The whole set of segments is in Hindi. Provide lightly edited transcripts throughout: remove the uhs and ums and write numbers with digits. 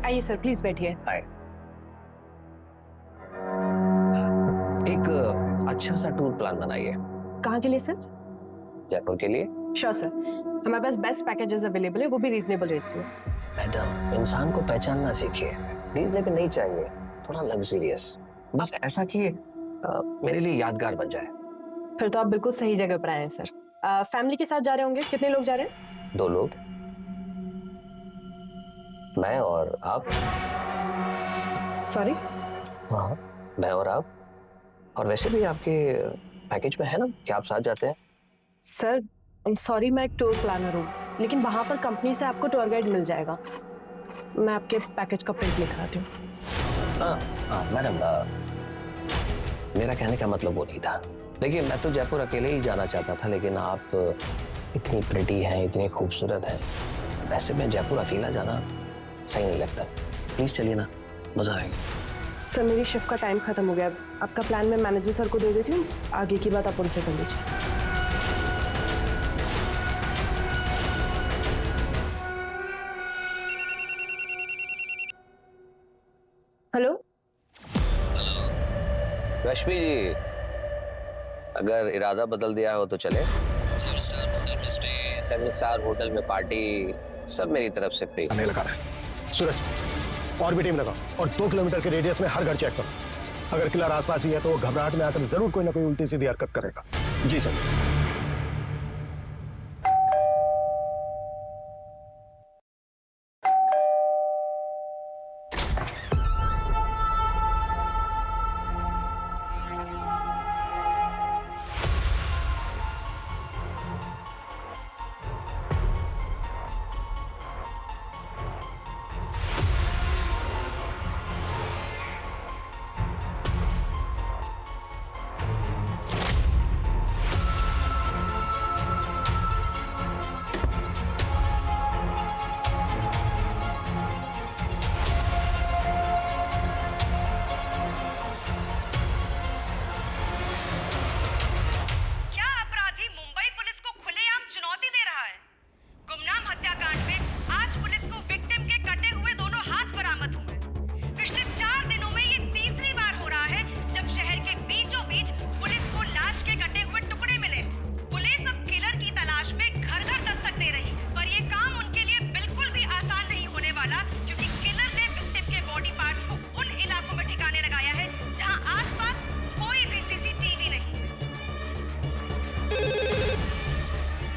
आइए सर, प्लीज बैठिए। हाय। एक अच्छा सा टूर प्लान बनाइए। कहाँ के लिए सर? जयपुर के लिए। श्योर सर, हमारे पास बेस्ट पैकेजेस अवेलेबल है, वो भी रीजनेबल रेट्स में। मैडम, इंसान को पहचानना सीखिए। रीजनेबल नहीं चाहिए, थोड़ा लग्जरियस, बस ऐसा कि मेरे लिए यादगार बन जाए। फिर तो आप बिल्कुल सही जगह पर आए हैं सर। फैमिली के साथ जा रहे होंगे? कितने लोग जा रहे हैं? 2 लोग, मैं और आप। सॉरी? हाँ, मैं और आप। और वैसे भी आपके पैकेज में है ना कि आप साथ जाते हैं। सर सॉरी, मैं एक टूर प्लानर हूँ, लेकिन वहां पर कंपनी से आपको टूर गाइड मिल जाएगा। मैं आपके पैकेज का प्रिंट लिख आती हूँ। हाँ मैडम, मेरा कहने का मतलब वो नहीं था। देखिए, मैं तो जयपुर अकेले ही जाना चाहता था, लेकिन आप इतनी प्रिटी हैं, इतनी खूबसूरत हैं, वैसे में जयपुर अकेला जाना सही नहीं लगता। प्लीज चलिए ना, मजा आएगा। सर मेरी शिफ्ट का टाइम खत्म हो गया, आपका प्लान मैं मैनेजर सर को दे देती हूँ, आगे की बात आप उनसे कर लीजिए। हेलो। रश्मि जी, अगर इरादा बदल दिया हो तो चले। 7 स्टार होटल में स्टे, 7 स्टार होटल में पार्टी, सब मेरी तरफ से फ्री। हमें लगा रहा है। सूरज, और भी टीम लगाओ और 2 किलोमीटर के रेडियस में हर घर चेक करो। अगर किलर आसपास ही है तो वो घबराहट में आकर जरूर कोई ना कोई उल्टी सीधी हरकत करेगा। जी सर।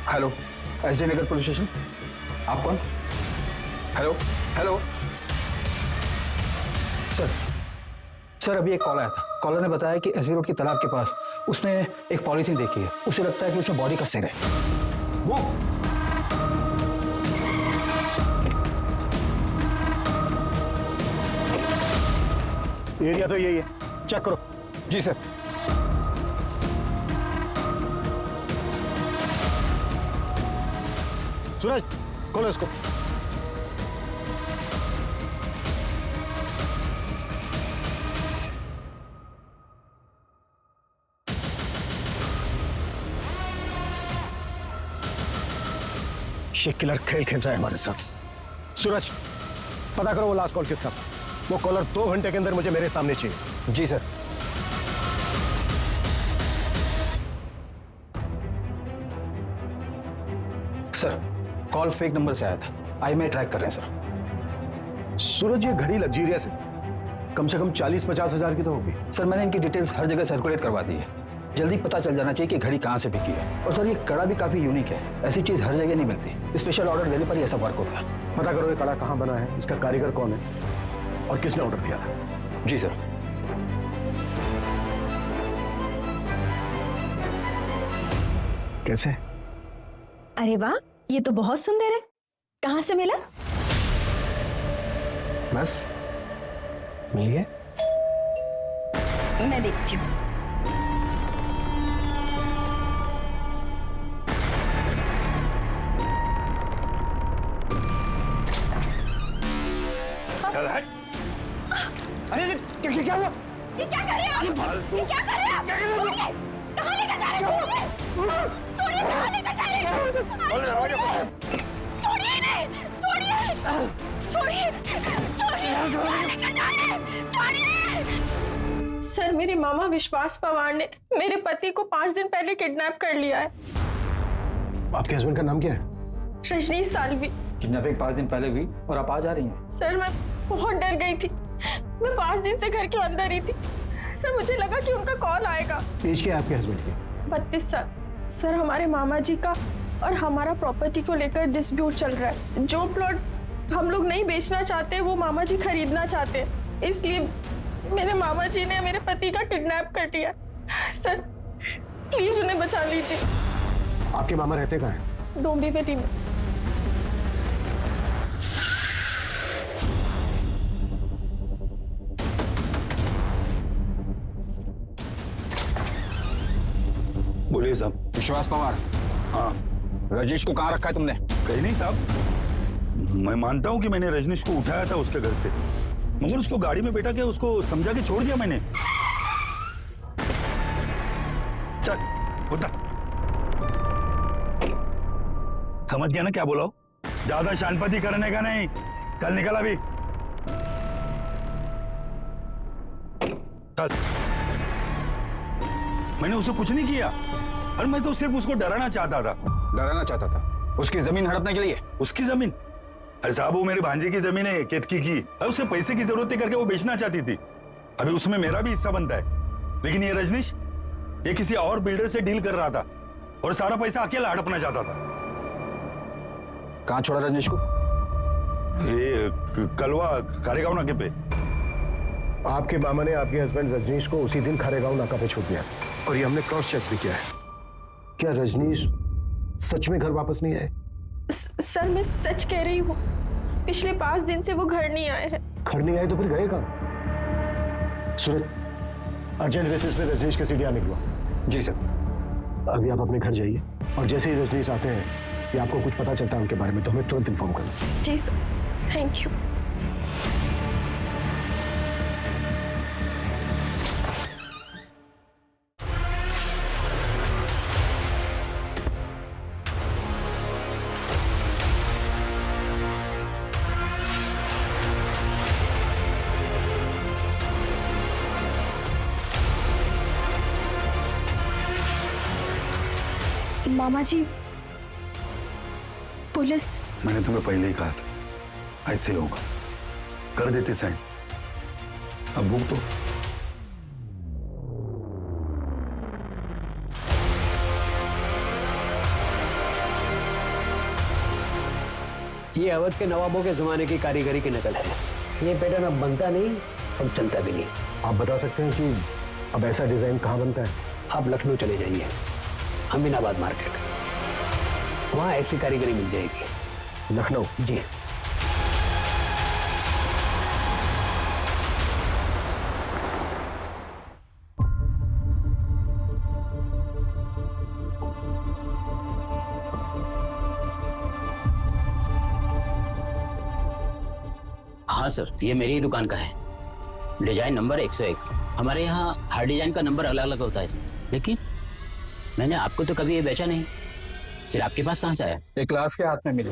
हेलो, एसडी नगर पुलिस स्टेशन। आप कौन? हेलो हेलो सर, अभी एक कॉल आया था। कॉलर ने बताया कि एसबी रोड की तालाब के पास उसने एक पॉलीथीन देखी है। उसे लगता है कि उसमें बॉडी का सिर है। वो एरिया तो यही है, चेक करो। जी सर। सूरज, खोलो इसको। ये किलर खेल खेल रहा है हमारे साथ। सूरज, पता करो वो लास्ट कॉल किसका। वो कॉलर 2 घंटे के अंदर मुझे मेरे सामने चाहिए। जी sir. Sir, call fake number से आया था। IMEI ट्रैक कर रहे हैं सर। सूरज, ये घड़ी लग्जीरियस है, कम से कम 40-50 हजार की तो होगी। सर, मैंने इनकी डिटेल्स हर जगह सर्कुलेट करवा दी है। जल्दी पता चल जाना चाहिए कि घड़ी कहाँ से बिकी है। और सर, ये कड़ा भी काफी यूनिक है, ऐसी चीज हर जगह नहीं मिलती। स्पेशल ऑर्डर देने पर ही ऐसा वर्क होता है। पता करो ये कड़ा कहाँ बना है, इसका कारीगर कौन है और किसने ऑर्डर दिया था। जी सर। कैसे? अरे वाह, ये तो बहुत सुंदर है। कहाँ से मिला? बस मिल गया। मैं देखती हूँ। अरे क्या हुआ? ये क्या कर रहे हैं आप? ये क्या कर रहे हैं आप? छोड़िए! कहाँ लेकर जा रहे हैं? छोड़िए! कहाँ लेकर जा रहे हैं? छोड़िए इन्हें! छोड़िए! छोड़िए! छोड़िए! विश्वास पवार ने मेरे पति को 5 दिन पहले किडनैप कर लिया है। आपके हस्बैंड का नाम क्या है? रजनीश साल्वी। किडनैपिंग 5 दिन पहले हुई और आप आ जा रही हैं। सर मैं बहुत डर गई थी, मैं 5 दिन से घर के अंदर ही थी। सर मुझे लगा कि उनका कॉल आएगा। एज क्या है आपके हस्बैंड की? 32 साल। सर हमारे मामा जी का और हमारा प्रॉपर्टी को लेकर डिस्प्यूट चल रहा है। जो प्लॉट हम लोग नहीं बेचना चाहते वो मामा जी खरीदना चाहते हैं, इसलिए मेरे मामा जी ने मेरे पति का किडनैप कर लिया। सर प्लीज उन्हें बचा लीजिए। आपके मामा रहते कहाँ हैं? डोंबिवली में। बोलिए साहब। विश्वास पवार, हाँ, रजनीश को कहाँ रखा है तुमने? कहीं नहीं साहब। मैं मानता हूँ कि मैंने रजनीश को उठाया था उसके घर से, मगर उसको गाड़ी में बैठा के उसको समझा के छोड़ दिया मैंने। चल उतर। समझ गया ना क्या बोला? ज्यादा शानपति करने का नहीं। चल निकल अभी। चल। मैंने उसे कुछ नहीं किया, और मैं तो सिर्फ उसको डराना चाहता था। डराना चाहता था? उसकी जमीन हड़पने के लिए? उसकी जमीन? अरे साहब वो मेरे भांजे की जमीन है केतकी की। अब उसे पैसे की जरूरत करके वो बेचना चाहती थी। अभी उसमें मेरा भी हिस्सा बनता है, लेकिन ये रजनीश ये किसी और बिल्डर से डील कर रहा था और सारा पैसा अकेला हड़पना चाहता था। कहाँ छोड़ा रजनीश को? ये कलवा खारेगांव नाके पे। आपके मामा ने आपके हस्बैंड रजनीश को उसी दिन खारेगांव नाका पे छोड़ दिया, और ये हमने क्रॉस चेक भी किया है। क्या रजनीश सच में घर वापस नहीं आए? सर मैं सच कह रही हूँ, पिछले 5 दिन से वो घर नहीं आए हैं। घर नहीं आए तो फिर गए कहाँ? सूरज, अर्जेंट बेसिस पे रजनीश के सीढ़ियाँ निकलवा। जी सर। अभी आप अपने घर जाइए, और जैसे ही रजनीश आते हैं या आपको कुछ पता चलता है उनके बारे में तो हमें तुरंत इन्फॉर्म करना। जी सर, थैंक यू। मामा जी, पुलिस। मैंने तुम्हें पहले ही कहा था ऐसे होगा। कर देते साइन। अब भूख तो। ये अवध के नवाबों के जमाने की कारीगरी की नकल है। ये पैटर्न अब बनता नहीं और चलता भी नहीं। आप बता सकते हैं कि अब ऐसा डिजाइन कहाँ बनता है? आप लखनऊ चले जाइए, अमीनाबाद मार्केट, वहाँ ऐसी कारीगरी मिल जाएगी। लखनऊ? जी। हाँ सर, ये मेरी ही दुकान का है। Design number 101। हमारे यहाँ हर डिजाइन का नंबर अलग अलग होता है सर, लेकिन मैंने आपको तो कभी ये बेचा नहीं। फिर आपके पास कहाँ से आया? एक क्लास के हाथ में मिली।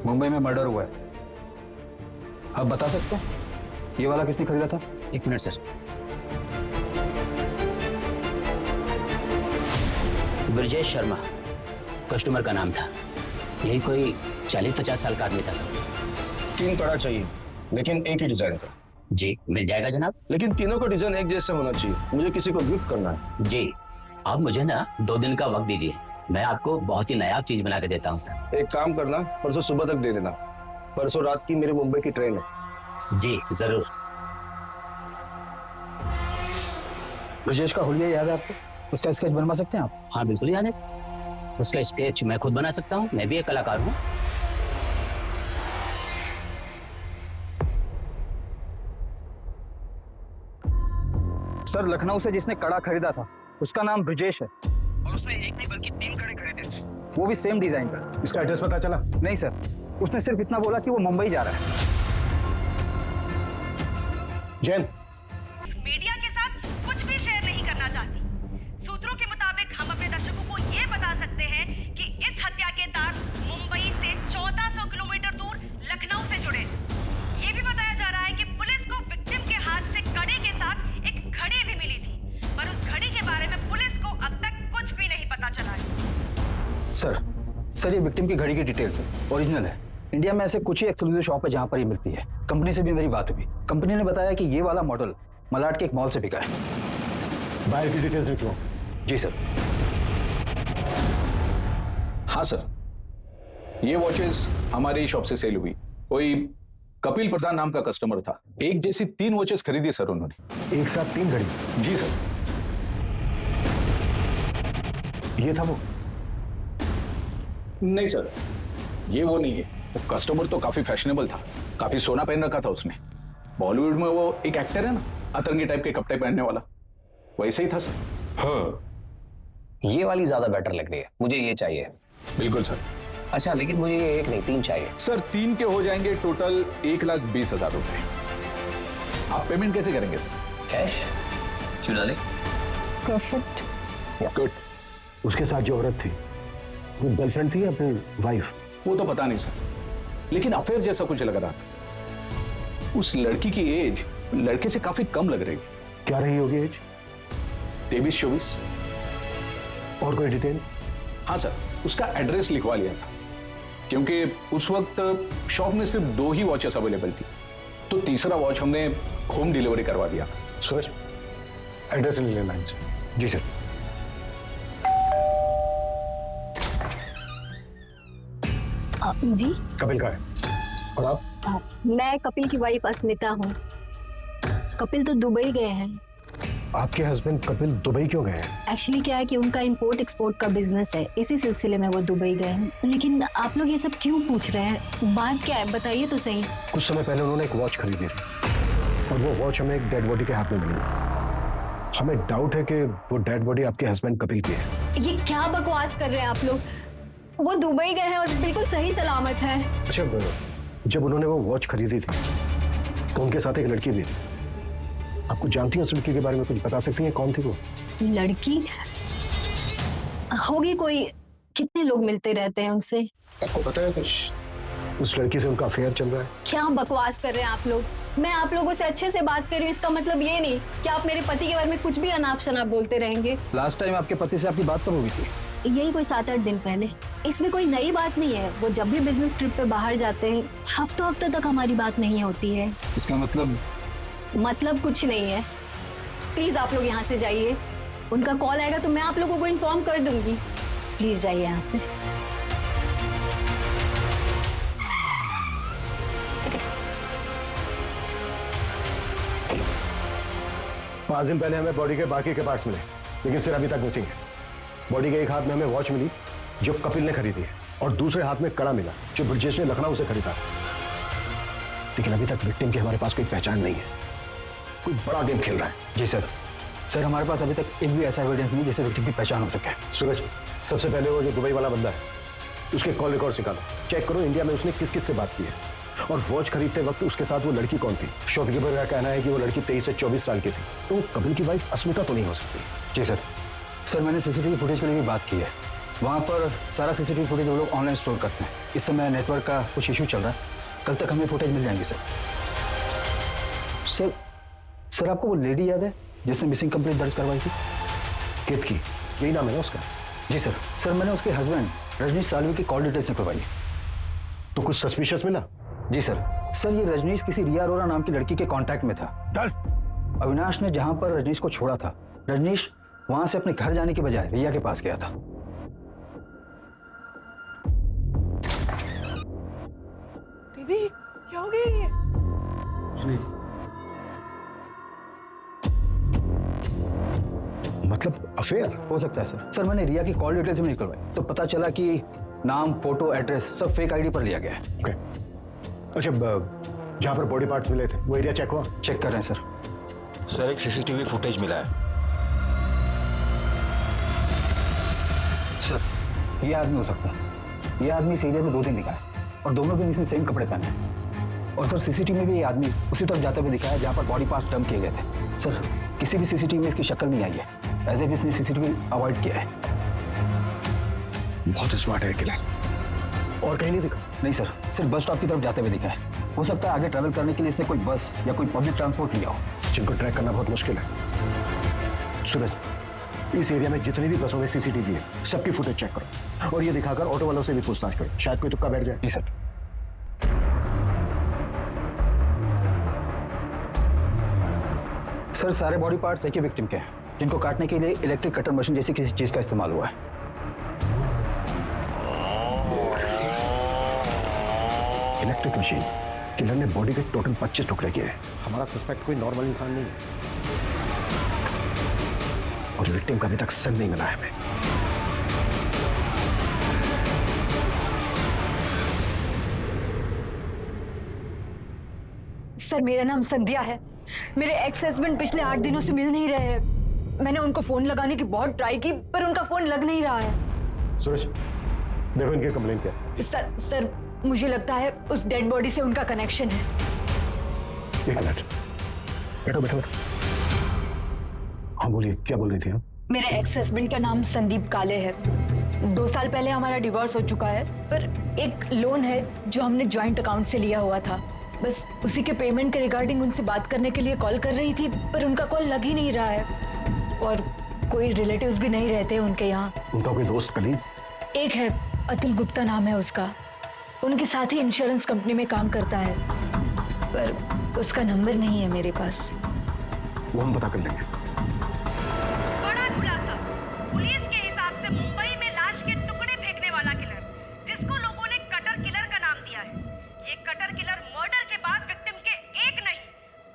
मुंबई में मर्डर हुआ है। आप बता सकते हैं ये वाला किसने खरीदा था? 1 minute sir. Brajesh Sharma customer का नाम था। यही कोई 40-50 साल का आदमी था सर। 3 कड़ा चाहिए, लेकिन एक ही डिजाइन का। जी मिल जाएगा जनाब। लेकिन तीनों का डिजाइन एक जैसा होना चाहिए, मुझे किसी को गिफ्ट करना है। जी आप मुझे ना 2 दिन का वक्त दीजिए, मैं आपको बहुत ही नायाब चीज बना के देता हूँ सर। एक काम करना, परसों सुबह तक दे देना। परसों रात की मेरे मुंबई की ट्रेन है। जी जरूर। ब्रजेश का हुलिया याद है आपको? उसका स्केच बनवा सकते हैं आप? हाँ बिल्कुल याद है। उसका स्केच मैं खुद बना सकता हूँ, मैं भी एक कलाकार हूँ। सर लखनऊ से जिसने कड़ा खरीदा था उसका नाम ब्रजेश है, और उसने एक नहीं बल्कि 3 कड़े खरीदे थे, वो भी सेम डिजाइन का। इसका एड्रेस पता चला? नहीं सर, उसने सिर्फ इतना बोला कि वो मुंबई जा रहा है। जैन, मीडिया के साथ कुछ भी शेयर नहीं करना चाहती। सूत्रों के मुताबिक हम अपने दर्शकों को ये बता सकते हैं कि इस हत्या के तार मुंबई से 1400 किलोमीटर दूर लखनऊ से जुड़े। ये भी बताया जा रहा है कि पुलिस को विक्टिम के हाथ से कड़े के साथ एक घड़ी भी सर ये विक्टिम की घड़ी की डिटेल्स है, ओरिजिनल है। इंडिया में ऐसे कुछ ही एक्सक्लूसिव शॉप है जहां पर ये मिलती है। कंपनी से भी मेरी बात हुई, कंपनी ने बताया कि ये वाला मॉडल मलाड के एक मॉल से बिका है। बायर की डिटेल्स लिख लो। जी सर। हाँ सर, ये वॉचेस हमारी शॉप से सेल हुई। कोई कपिल प्रधान नाम का कस्टमर था, एक जैसी 3 वॉचेस खरीदी सर उन्होंने। एक साथ 3 घड़ी? जी सर। ये था वो? नहीं सर, ये वो नहीं है। वो कस्टमर तो काफी फैशनेबल था, काफी सोना पहन रखा था उसने। बॉलीवुड में वो एक एक्टर है ना, अतरंगी टाइप के कपड़े पहनने वाला, वैसे ही था सर। हाँ, ये वाली ज्यादा बेटर लग रही है, मुझे ये चाहिए। बिल्कुल सर। अच्छा, लेकिन मुझे ये 1 नहीं 3 चाहिए। सर 3 के हो जाएंगे टोटल 1,20,000 रुपए। आप पेमेंट कैसे करेंगे सर? कैश? क्यों डाले? परफेक्ट। गुड। उसके साथ जो औरत थी वो गर्लफ्रेंड थी या फिर वाइफ? वो तो पता नहीं सर, लेकिन अफेयर जैसा कुछ लग रहा था। उस लड़की की एज लड़के से काफी कम लग रही थी। क्या रही होगी एज? 23-24। और कोई डिटेल? हाँ सर, उसका एड्रेस लिखवा लिया था, क्योंकि उस वक्त शॉप में सिर्फ 2 ही वॉचेस अवेलेबल थी, तो तीसरा वॉच हमने होम डिलीवरी करवा दिया। सूरज, एड्रेस ले लेना इनसे। जी सर। जी कपिल का है। और आप? मैं कपिल की वाइफ अस्मिता हूँ। कपिल तो दुबई गए हैं। आपके हस्बैंड कपिल दुबई क्यों गए हैं? एक्चुअली क्या है कि उनका इंपोर्ट एक्सपोर्ट का बिजनेस है, इसी सिलसिले में वो दुबई गए हैं। लेकिन आप लोग ये सब क्यों पूछ रहे हैं? बात क्या है, बताइए तो सही। कुछ समय पहले उन्होंने एक वॉच खरीदी थी और वो वॉच हमें एक डेड बॉडी के हाथ में मिली। हमें डाउट है कि वो डेड बॉडी आपके हस्बैंड कपिल की है। ये क्या बकवास कर रहे हैं आप लोग? वो दुबई गए हैं और बिल्कुल सही सलामत है। अच्छा, जब उन्होंने वो वॉच खरीदी थी तो उनके साथ एक लड़की भी थी। आपको जानती हैं उस लड़की के बारे में? कुछ बता सकती हैं कौन थी वो? लड़की होगी कोई, कितने लोग मिलते रहते हैं उनसे। आपको पता है कुछ उस लड़की से उनका अफेयर चल रहा है? क्या बकवास कर रहे हैं आप लोग? मैं आप लोगों से अच्छे से बात कर रही हूँ, इसका मतलब ये नहीं कि आप मेरे पति के बारे में कुछ भी अनाप शनाप बोलते रहेंगे। लास्ट टाइम आपके पति से आपकी बात तो हुई थी? यही कोई 7-8 दिन पहले। इसमें कोई नई बात नहीं है। वो जब भी बिजनेस ट्रिप पे बाहर जाते हैं, हफ्तों हफ्तों तक हमारी बात नहीं होती है। इसका मतलब कुछ नहीं है। प्लीज आप लोग यहाँ से जाइए। उनका कॉल आएगा तो मैं आप लोगों को इन्फॉर्म कर दूंगी। प्लीज जाइए यहाँ से। 5 दिन पहले हमें बॉडी के बाकी के पार्ट्स मिले, लेकिन सिर अभी तक मिसिंग है। बॉडी के एक हाथ में हमें वॉच मिली जो कपिल ने खरीदी है और दूसरे हाथ में कड़ा मिला जो ब्रजेश ने लखनऊ से खरीदा, लेकिन अभी तक विक्टिम की हमारे पास कोई पहचान नहीं है। कोई बड़ा गेम खेल रहा है। जी सर। सर हमारे पास अभी तक एक भी ऐसा एविडेंस नहीं जिससे विक्टिम की पहचान हो सके। सूरज, सबसे पहले वो जो दुबई वाला बंदा है उसके कॉल रिकॉर्ड निकालो, चेक करो इंडिया में उसने किस किस से बात की है और वॉच खरीदते वक्त उसके साथ वो लड़की कौन थी। शॉपकीपर का कहना है कि वो लड़की 23 से 24 साल की थी, तो कपिल की वाइफ अस्मिता तो नहीं हो सकती। जी सर। सर मैंने सीसीटीवी फुटेज के लिए भी बात की है। वहाँ पर सारा सीसीटीवी फुटेज वो लोग ऑनलाइन स्टोर करते हैं। इस समय नेटवर्क का कुछ इशू चल रहा है, कल तक हमें फुटेज मिल जाएंगे सर। सर आपको वो लेडी याद है जिसने मिसिंग कंप्लेंट दर्ज करवाई थी? कित की? यही नाम है ना उसका? जी सर। सर मैंने उसके हस्बैंड रजनीश सालवी की कॉल डिटेल्स निकलवाई। तो कुछ सस्पिशियस मिला? जी सर। सर ये रजनीश किसी रिया अरोरा नाम की लड़की के कांटेक्ट में था। अविनाश ने जहां पर रजनीश को छोड़ा था, रजनीश वहां से अपने घर जाने के बजाय रिया के पास गया था। दीदी क्या हो गया ये? मतलब अफेयर हो सकता है सर। सर मैंने रिया की कॉल डिटेल्स भी निकलवाई तो पता चला कि नाम, फोटो, एड्रेस सब फेक आईडी पर लिया गया है। ओके। अच्छा, जहां पर बॉडी पार्ट्स मिले थे वो एरिया चेक हुआ? चेक कर रहे हैं सर। सर एक सीसीटीवी फुटेज मिला है। सर ये आदमी हो सकता है। ये आदमी इस एरिया में 2 दिन दिखा है और दोनों दिन इसने सेम कपड़े पहने हैं। और सर सीसीटीवी में भी ये आदमी उसी तरफ जाते हुए दिखा है जहाँ पर बॉडी पार्ट्स डंप किए गए थे। सर किसी भी सीसीटीवी में इसकी शक्ल नहीं आई है, एज एफ इसने सीसीटीवी अवॉइड किया है। बहुत स्मार्ट है किलर। और कहीं नहीं दिखा? नहीं सर, सिर्फ बस स्टॉप की तरफ जाते हुए दिखा है। हो सकता है आगे ट्रैवल करने के लिए इसने कोई बस या कोई पब्लिक ट्रांसपोर्ट लिया हो, जिनको ट्रैक करना बहुत मुश्किल है। सूरज, इस एरिया में जितनी भी बसों में सीसीटीवी है सबकी फुटेज चेक करो और ये दिखाकर ऑटो वालों से भी पूछताछ करो, शायद कोई तुक्का बैठ जाए। जी सर। सर सारे बॉडी पार्ट्स एक ही विक्टिम के हैं जिनको काटने के लिए इलेक्ट्रिक कटर मशीन जैसी किसी चीज का इस्तेमाल हुआ है। Electric machine. किलर ने बॉडी के टोटल 25 टुकड़े किए हैं। हमारा सस्पेक्ट कोई नॉर्मल इंसान नहीं है और विक्टिम का अभी तक सन नहीं मिला है हमें। सर मेरा नाम संध्या है। मेरे एक्स हस्बैंड पिछले 8 दिनों से मिल नहीं रहे हैं। मैंने उनको फोन लगाने की बहुत ट्राई की पर उनका फोन लग नहीं रहा है। सुरेश देखो इनकी कंप्लेंट क्या है। सर मुझे लगता है उस डेड बॉडी से उनका कनेक्शन है। एक मिनट, बैठो बैठो बैठो। हाँ बोलिए, क्या बोल रही थी आप? मेरे एक्स हस्बैंड का नाम संदीप काले है। 2 साल पहले हमारा डिवोर्स हो चुका है पर एक लोन है जो हमने ज्वाइंट अकाउंट से लिया हुआ था। बस उसी के पेमेंट के रिगार्डिंग उनसे बात करने के लिए कॉल कर रही थी पर उनका कॉल लग ही नहीं रहा है और कोई रिलेटिव्स भी नहीं रहते उनके यहाँ। उनका कोई दोस्त कलीग? एक है, अतुल गुप्ता नाम है उसका। उनके साथ ही इंश्योरेंस कंपनी में काम करता है पर उसका नंबर नहीं है मेरे पास। वो हम पता कर लेंगे। बड़ा खुलासा। पुलिस के हिसाब से मुंबई में लाश के टुकड़े फेंकने वाला किलर, जिसको लोगों ने कटर किलर का नाम दिया है, ये कटर किलर मर्डर के बाद विक्टिम के 1 नहीं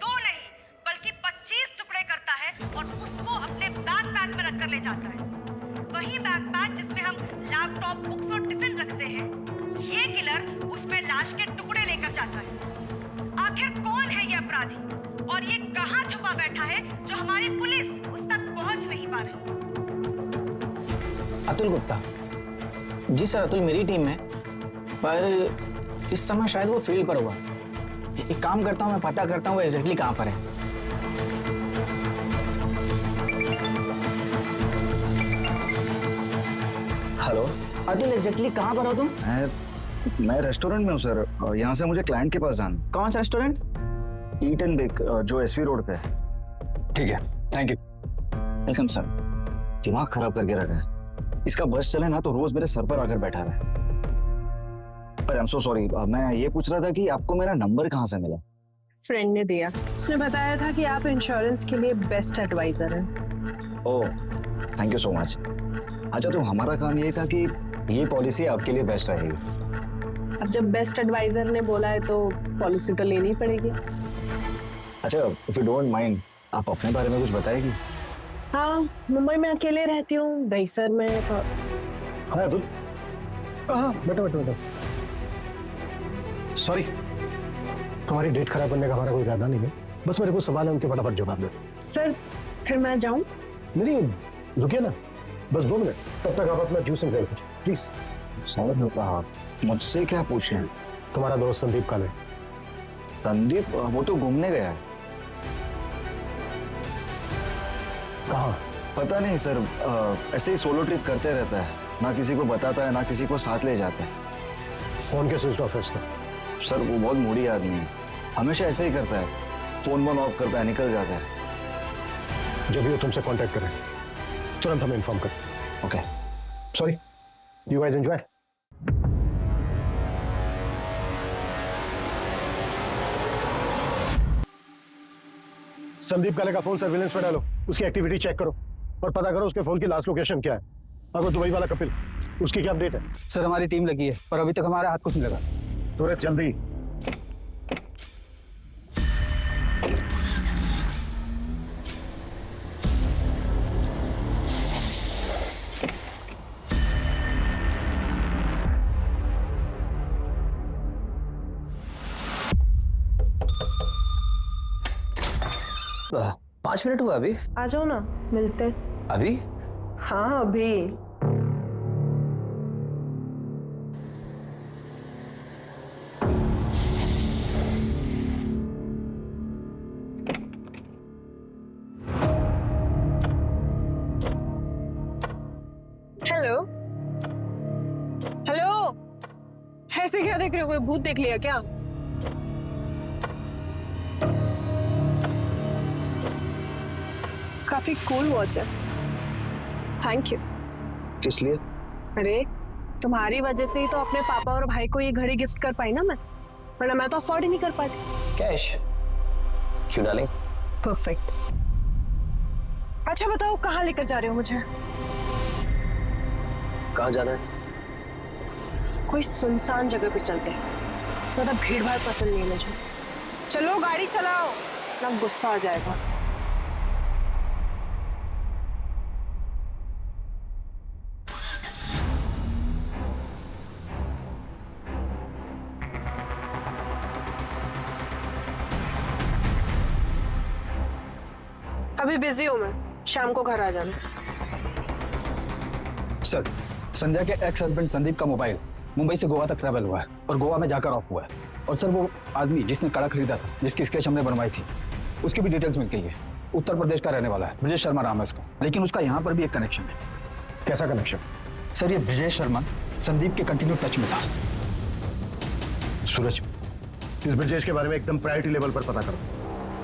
2 नहीं बल्कि 25 टुकड़े करता है और उसको अपने बैकपैक में रखकर ले जाता है। वही बैकपैक जिसमें हम लैपटॉप, बुक्स और टिफिन रखते हैं, ये किलर उसमें लाश के टुकड़े लेकर जाता है। आखिर कौन है ये अपराधी और ये कहां छुपा बैठा है जो हमारी पुलिस उस तक पहुंच नहीं पा रही? अतुल गुप्ता। जी सर, अतुल मेरी टीम में, पर इस समय शायद वो फील्ड पर हुआ। एक काम करता हूँ, मैं पता करता हूँ वो एग्जैक्टली कहाँ पर है। हेलो अतुल, एग्जैक्टली कहाँ पर हो तुम? मैं रेस्टोरेंट में हूँ सर। यहाँ से मुझे क्लाइंट के पास जाना। कौन सा रेस्टोरेंट? ईट एंड बेक जो एसवी रोड पे है। ठीक है, थैंक यू। Welcome sir. दिमाग खराब करके रखा है। इसका बस चले ना तो रोज मेरे सर पर आकर बैठा रहे। पर आई एम सो सॉरी। मैं ये पूछ रहा था कि आपको मेरा नंबर कहाँ से मिला? फ्रेंड ने दिया। उसने बताया था कि आप इंश्योरेंस के लिए बेस्ट एडवाइजर हैं। ओह, थैंक यू सो मच। अच्छा, तो हमारा काम ये था कि ये पॉलिसी आपके लिए बेस्ट रहेगी। अब जब बेस्ट एडवाइजर ने बोला है तो पॉलिसी तो लेनी पड़ेगी। अच्छा, इफ यू डोंट माइंड, आप अपने बारे में कुछ बताएगी? हाँ, मुंबई में अकेले रहती हूँ, दहीसर में। हाँ अतुल, हाँ बैठो बैठो बैठो। सॉरी, तुम्हारी डेट खराब करने का हमारा कोई इरादा नहीं है। बस मेरे को सवाल है, उनके फटाफट जवाब दे दो। सर फिर मैं जाऊँ? नहीं, रुकिए ना, बस 2 मिनट। तब तक आप अपना जूस एंड ड्रिंक कीजिए प्लीज। समझ लो कहा। मुझसे क्या पूछे? तुम्हारा दोस्त संदीप काले। संदीप? वो तो घूमने गया है। कहाँ? पता नहीं सर, ऐसे ही सोलो ट्रिप करते रहता है। ना किसी को बताता है ना किसी को साथ ले जाता है। फोन के स्विच ऑफ है इसका। सर वो बहुत मूडी आदमी है, हमेशा ऐसे ही करता है। फोन वोन ऑफ करता है, निकल जाता है। जब भी वो तुमसे कांटेक्ट करे तुरंत हमें इन्फॉर्म करें। Okay, sorry, you guys enjoy. Sandeep काले का फोन सर्विलेंस पे डालो, उसकी एक्टिविटी चेक करो और पता करो उसके फोन की लास्ट लोकेशन क्या है। अगर दुबई वाला कपिल, उसकी क्या अपडेट है? सर हमारी टीम लगी है पर अभी तक हमारे हाथ कुछ नहीं लगा। सूरज जल्दी। वाह, 5 मिनट हुआ अभी? आ जाओ ना, मिलते। अभी? हाँ अभी। हेलो हेलो, ऐसे क्या देख रहे हो? कोई भूत देख लिया क्या? काफी कूल वॉच है। Thank you. किस लिए? अरे तुम्हारी वजह से ही तो अपने पापा और भाई को ये घड़ी गिफ्ट कर पाई ना मैं, वरना मैं तो अफोर्ड ही नहीं कर पाती। कैश? क्यों डार्लिंग? परफेक्ट। अच्छा बताओ कहाँ लेकर जा रहे हो मुझे? कहाँ जाना है? कोई सुनसान जगह पे चलते हैं, ज्यादा भीड़ भाड़ पसंद नहीं है मुझे। चलो गाड़ी चलाओ, ना गुस्सा आ जाएगा। अभी बिजी हूँ मैं, शाम को घर आ जाना। सर, संध्या के एक्स हस्बैंड संदीप का मोबाइल मुंबई से गोवा तक ट्रैवल हुआ है और गोवा में जाकर ऑफ हुआ है। और सर वो आदमी जिसने कड़ा खरीदा था, जिसकी स्केच हमने बनवाई थी, उसकी भी डिटेल्स मिल गई है। उत्तर प्रदेश का रहने वाला है, ब्रजेश शर्मा नाम है उसका। लेकिन उसका यहाँ पर भी एक कनेक्शन है। कैसा कनेक्शन? सर ये ब्रजेश शर्मा संदीप के कंटिन्यू टच में था। सूरज, इस ब्रजेश के बारे में एकदम प्रायोरिटी लेवल पर पता करो।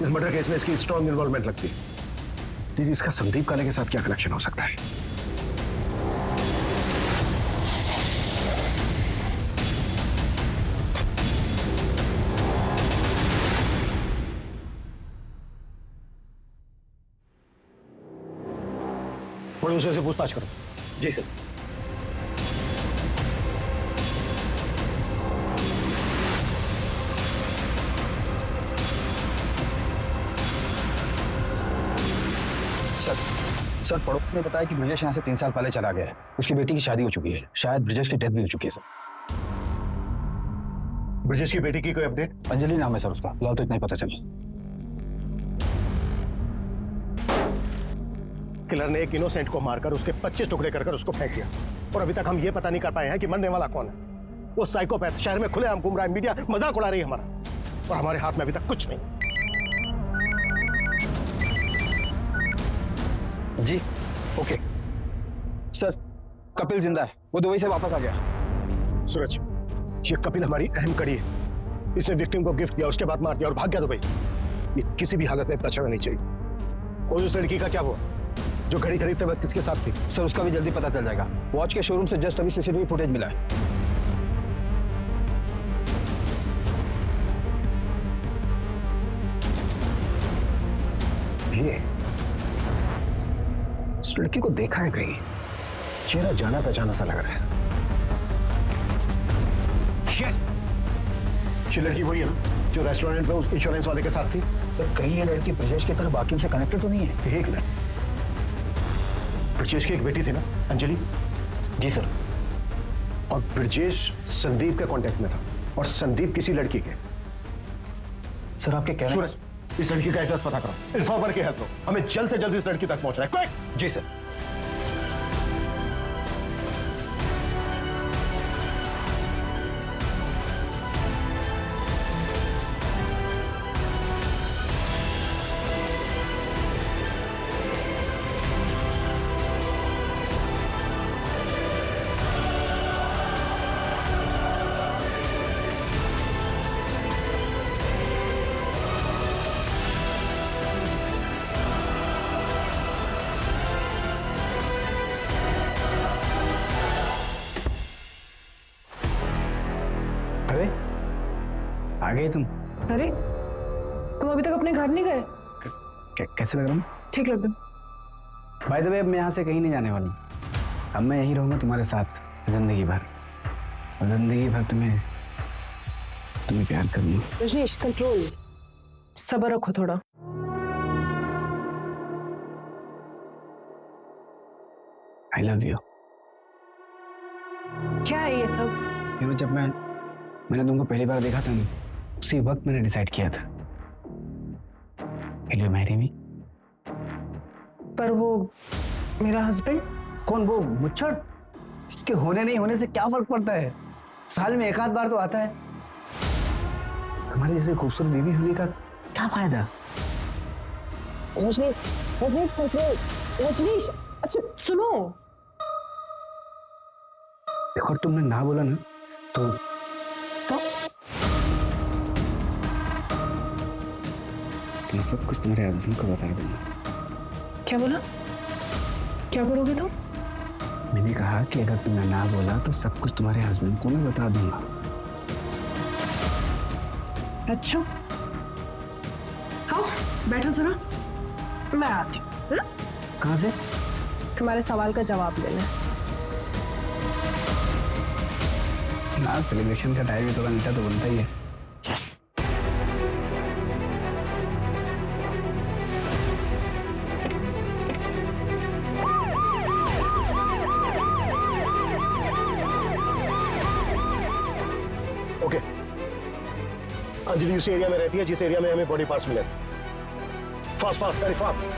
इस मर्डर केस में इसकी स्ट्रॉन्ग इन्वॉल्वमेंट लगती है। दीजिए, इसका संदीप काले के साथ क्या कनेक्शन हो सकता है? प्रोड्यूसर से पूछताछ करो। जी सर। सर पड़ोस ने बताया कि ब्रजेश यहाँ से 3 साल पहले चला गया है। उसकी बेटी की शादी हो चुकी है, शायद ब्रजेश की डेथ भी हो चुकी है सर। ब्रजेश की बेटी की कोई अपडेट? अंजलि नाम है सर उसका, फिलहाल तो इतना ही पता चला। किलर ने एक इनोसेंट को मारकर उसके 25 टुकड़े कर उसको फेंक दिया और अभी तक हम ये पता नहीं कर पाए हैं कि मरने वाला कौन है। वो साइकोपैथ शहर में खुलेआम घूम रहा है, मीडिया मजाक उड़ा रही है हमारा, और हमारे हाथ में अभी तक कुछ नहीं। जी ओके सर, कपिल जिंदा है, वो दुबई से वापस आ गया। सूरज, ये कपिल हमारी अहम कड़ी है। इसने विक्टिम को गिफ्ट दिया, उसके बाद मार दिया और भाग गया दुबई। ये किसी भी हालत में बचना नहीं चाहिए। और उस लड़की का क्या हुआ जो घड़ी खरीदते वक्त किसके साथ थी? सर उसका भी जल्दी पता चल जाएगा। वॉच के शोरूम से जस्ट अभी सीसीटीवी फुटेज मिला है। ये इस लड़की को देखा है कहीं, चेहरा जाना पहचाना सा लग रहा है। Yes! ये लड़की वही है ना जो रेस्टोरेंट में उस इंश्योरेंस वाले के साथ थी? सर कहीं ये लड़की ब्रजेश की तरह बाकी से कनेक्टेड तो नहीं है? एक मिनट, ब्रजेश की एक बेटी थी ना, अंजलि? जी सर। और ब्रजेश संदीप के कांटेक्ट में था और संदीप किसी लड़की के। सर आपके कहने सूरज, इस लड़की का एड्रेस पता करो, इन्फॉर्मर की हेल्प लो, हमें जल्द से जल्द इस लड़की तक पहुंचना है। क्विक! जी सर। अरे आ गए तुम? अरे तुम अभी तक अपने घर नहीं गए? कैसे लग रहा हूँ? ठीक लग रहा। बाय द वे अब मैं यहाँ से कहीं नहीं जाने वाला हूँ। अब मैं यहीं रहूँगा तुम्हारे साथ जिंदगी भर, और जिंदगी भर तुम्हें प्यार करूँगा। रजनीश कंट्रोल, सब्र रखो थोड़ा। I love you. क्या है ये सब? जब मैंने तुमको पहली बार देखा था ना, उसी वक्त मैंने डिसाइड किया था, Will you marry me? पर वो मेरा हस्बैंड? कौन? वो मुच्छड़? इसके होने नहीं होने से क्या फर्क पड़ता है? साल में एक आध बार तो आता है। तुम्हारी जैसे खूबसूरत बीवी होने का क्या फायदा? रजनीश, अच्छा सुनो, देखो तुमने ना बोला ना तो मैं सब कुछ तुम्हारे हस्बैंड को बता दूंगा। क्या बोला? क्या करोगे तुम? मैंने कहा कि अगर तुमने ना बोला तो सब कुछ तुम्हारे हस्बैंड को मैं बता दूंगा। अच्छा, आओ बैठो जरा, मैं आती हूँ। कहाँ से? तुम्हारे सवाल का जवाब लेना। ना सेलिब्रेशन का टाइम है, थोड़ा मीठा तो बनता ही है। यस। ओके, अंजलि उस एरिया में रहती है जिस एरिया में हमें बॉडी पार्ट्स मिले। Fast fast very fast.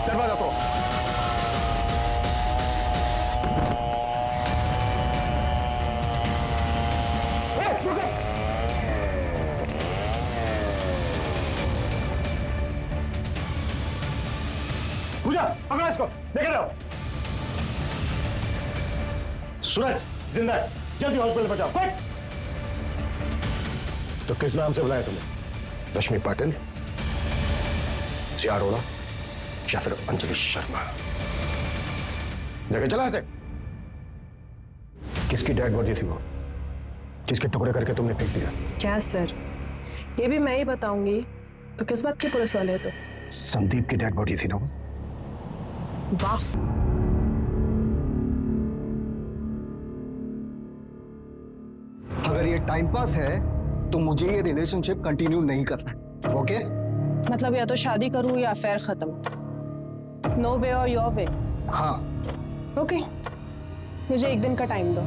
दरवाजा तो पूजा, पकड़ो इसको, लेके जाओ। सूरज जिंदा है, जल्दी हॉस्पिटल पहुंचाओ, क्विक। तो किस नाम से बुलाया तुम्हें? रश्मि पाटिल, सिया अरोड़ा या फिर अंजलि शर्मा? लेके चला ऐसे। किसकी डेड बॉडी थी वो, जिसके टुकड़े करके तुमने फेंक दिया? क्या सर, ये भी मैं ही बताऊंगी तो किस बात की पुलिस वाले हो? तो संदीप की डेड बॉडी थी ना वो? वाह, अगर ये टाइम पास है तो मुझे ये रिलेशनशिप कंटिन्यू नहीं करना। ओके? मतलब या तो शादी करूं या अफेयर खत्म। नो वे और योर वे। हाँ। ओके, मुझे एक दिन का टाइम दो,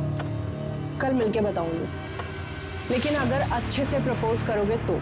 कल मिलके बताऊंगी। लेकिन अगर अच्छे से प्रपोज करोगे तो